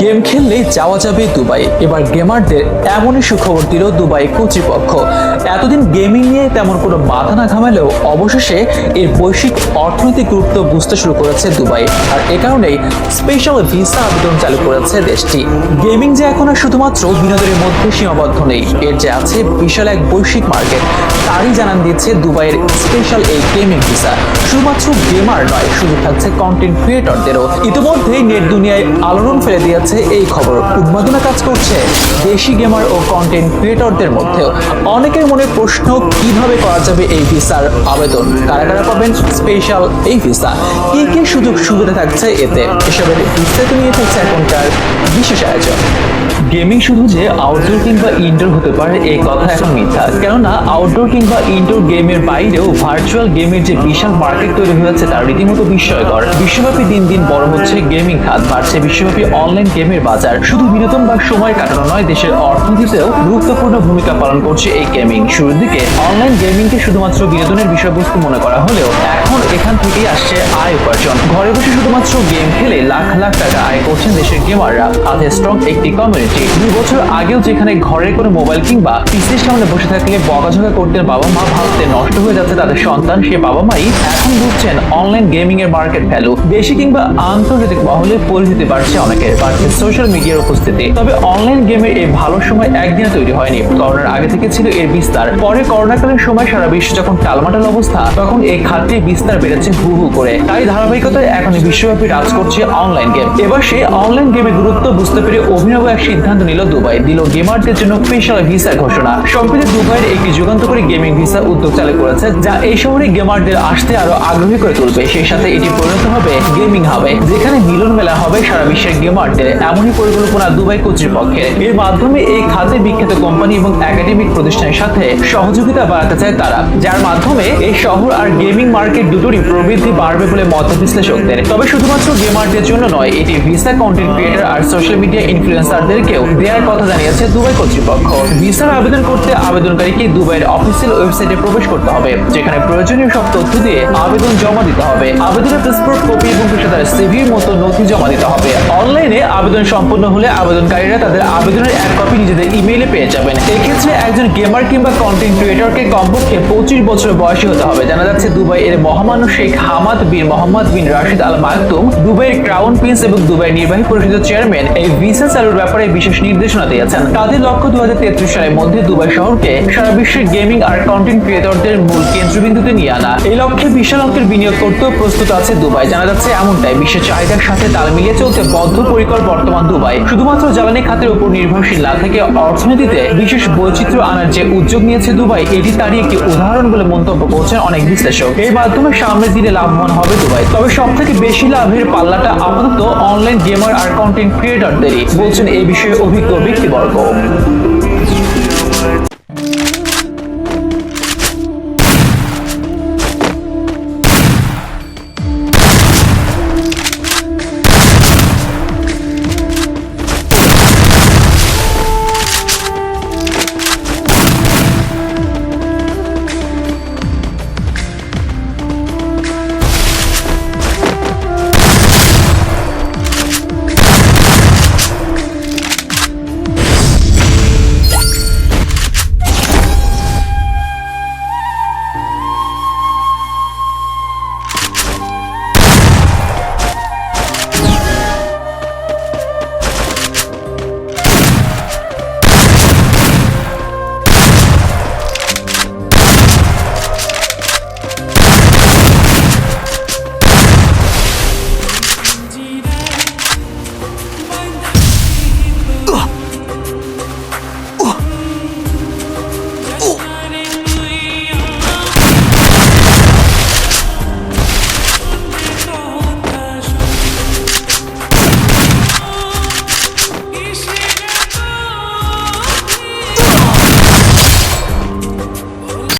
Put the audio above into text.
Game খেললেই যাওয়া যাবে Dubai. এবার গেমারদের এমনই সুখবর দিল দুবাই কর্তৃপক্ষ। এতদিন গেমিং নিয়ে তেমন কোনো মাথা না ঘামালেও অবশেষে এর বৈশ্বিক অর্থনৈতিক গুরুত্ব বুঝতে শুরু করেছে দুবাই। আর এ কারণেই স্পেশাল ভিসা আবেদন চালু করেছে দেশটি। গেমিং যে এখন আর শুধুমাত্র বিনোদনের মধ্যে সীমাবদ্ধ নেই, এর যে আছে বিশাল এক বৈশ্বিক মার্কেট, তারই জানান দিচ্ছে দুবাইয়ের স্পেশাল এই গেমিং ভিসা। শুধুমাত্র গেমার নয়, সুযোগ থাকছে কন্টেন্ট ক্রিয়েটরদেরও। ইতিমধ্যেই নেট দুনিয়ায় আলোড়ন ফেলে দিয়েছে এই খবর। উন্মাদনা কাজ করছে দেশি গেমার ও কন্টেন্ট ক্রিয়েটরদের মধ্যেও। অনেকের মনে প্রশ্ন, কিভাবে করা যাবে এই ভিসার আবেদন, কারা কারা পাবেন স্পেশাল এই ভিসা, কি কি সুযোগ সুবিধা থাকছে এতে, এসবের বিস্তারিত নিয়ে থাকছে এখনকার বিশেষ আয়োজন। গেমিং শুধু যে আউটডোর কিংবা ইনডোর হতে পারে এই কথা এখন মিথ্যা, কেননা আউটডোর কিংবা ইনডোর গেমের বাইরেও ভার্চুয়াল গেমের যে বিশাল মার্কেট তৈরি হয়েছে তা রীতিমতো বিস্ময়কর। বিশ্বব্যাপী দিন দিন বড় হচ্ছে গেমিং খাত, বাড়ছে বিশ্বব্যাপী অনলাইন গেমের বাজার। শুধু বিনোদন বা সময় কাটানো নয়, দেশের অর্থনীতিতেও গুরুত্বপূর্ণ ভূমিকা পালন করছে এই গেমিং। শুরুর দিকে অনলাইন গেমিংকে শুধুমাত্র বিনোদনের বিষয়বস্তু মনে করা হলেও এখন এখান থেকেই আসছে আয় উপার্জন। ঘরে বসে শুধুমাত্র গেম খেলে লাখ লাখ টাকা আয় করছেন দেশের গেমাররা। আছে স্ট্রং একটি কমিউনিটি। 2 বছর আগেও যেখানে ঘরের কোনো মোবাইল কিংবা পিসির সামনে বসে থাকলে বকাঝকা করতেন বাবা মা, ভাবতে নষ্ট হয়ে যাচ্ছে তাদের সন্তান, সে বাবা মাই এখন বুঝছেন অনলাইন গেমিং এর মার্কেট ভ্যালু। দেশি কিংবা আন্তর্জাতিক মহলে পরিচিতি বাড়ছে অনেকের, বাড়ছে সোশ্যাল মিডিয়ার উপস্থিতি। তবে অনলাইন গেমের এই ভালো সময় একদিনে তৈরি হয়নি। করোনার আগে থেকে ছিল এর বিস্তার। পরে করোনাকালীন সময় সারা বিশ্ব যখন টালমাটাল অবস্থা, তখন এই খাতটির বিস্তার বেড়েছে হু হু করে। তাই ধারাবাহিকতায় এখন বিশ্বব্যাপী রাজ করছে অনলাইন গেম। এবার সেই অনলাইন গেমের গুরুত্ব বুঝতে পেরে অভিনব এক সিদ্ধান্ত নিল দুবাই, দিল গেমারদের জন্য স্পেশাল ভিসা ঘোষণা। সম্প্রতি দুবাইয়ের একটি যুগান্তকারী গেমিং ভিসা উদ্যোগ চালু করেছে, যা এই শহরে গেমারদের আসতে আরো আগ্রহী করে তুলবে। সেই সাথে এটি পরিণত হবে গেমিং হাবে, যেখানে মিলন মেলা হবে সারা বিশ্বের গেমারদের। এমনই পরিকল্পনা দুবাই কর্তৃপক্ষের। এর মাধ্যমে এই খাতে বিখ্যাত কোম্পানি এবং একাডেমিক প্রতিষ্ঠানের সাথে সহযোগিতা বাড়াতে চায় তারা, যার মাধ্যমে এই শহর আর গেমিং মার্কেট দুটোরই প্রবৃদ্ধি বাড়বে বলে মত বিশ্লেষকদের। তবে শুধুমাত্র গেমারদের জন্য নয়, এটি ভিসা কন্টেন্ট ক্রিয়েটর আর সোশ্যাল মিডিয়া ইনফ্লুয়েন্সারদেরকেও দেওয়ার কথা জানিয়েছে দুবাই কর্তৃপক্ষ। ভিসার আবেদন করতে আবেদনকারীকে দুবাইয়ের অফিসিয়াল ওয়েবসাইটে প্রবেশ করতে হবে, যেখানে প্রয়োজনীয় সব তথ্য দিয়ে আবেদন জমা দিতে হবে। আবেদনের পাসপোর্ট কপি এবং পেশাদার সিভির মতো নথি জমা দিতে হবে। অনলাইনে আবেদন সম্পন্ন হলে আবেদনকারীরা তাদের আবেদনের এক কপি নিজেদের ইমেইলে পেয়ে যাবেন। এক্ষেত্রে একজন গেমার কিংবা কন্টেন্ট ক্রিয়েটরকে কমপক্ষে 25 বছর বয়সী হতে হবে। জানা যাচ্ছে দুবাই এর মহামান্য শেখ হামাদ বিন মোহাম্মদ বিন রাশিদ আল মাকতুম, দুবাইয়ের ক্রাউন প্রিন্স এবং দুবাইয়ের নির্বাহী পরিষদের চেয়ারম্যান এই ভিসা চালুর ব্যাপারে বিশেষ নির্দেশনা দিয়েছেন। তাদের লক্ষ্য 2033 সালের মধ্যে দুবাই শহরকে সারা বিশ্বের গেমিং আর কন্টেন্ট ক্রিয়েটরদের মূল কেন্দ্রবিন্দুতে নিয়ে আনা। এই লক্ষ্যে বিশাল অঙ্কের বিনিয়োগ করতেও প্রস্তুত আছে দুবাই। জানা যাচ্ছে এমনটাই বিশ্বের চাহিদার সাথে তাল মিলিয়ে চলতে বদ্ধপরিকর বর্তমান দুবাই। শুধুমাত্র জ্বালানি খাতের উপর নির্ভরশীল না থেকে অর্থনীতিতে বিশেষ বৈচিত্র্য আনার যে উদ্যোগ নিয়েছে দুবাই, এটি তারই একটি উদাহরণ বলে মন্তব্য করছেন অনেক বিশ্লেষক। এর মাধ্যমে সামনের দিনে লাভবান হবে দুবাই। তবে সব থেকে বেশি লাভের পাল্লাটা আপাতত অনলাইন গেমার আর কন্টেন্ট ক্রিয়েটরদেরই, বলছেন এই বিষয়ে অভিজ্ঞ ব্যক্তিবর্গ।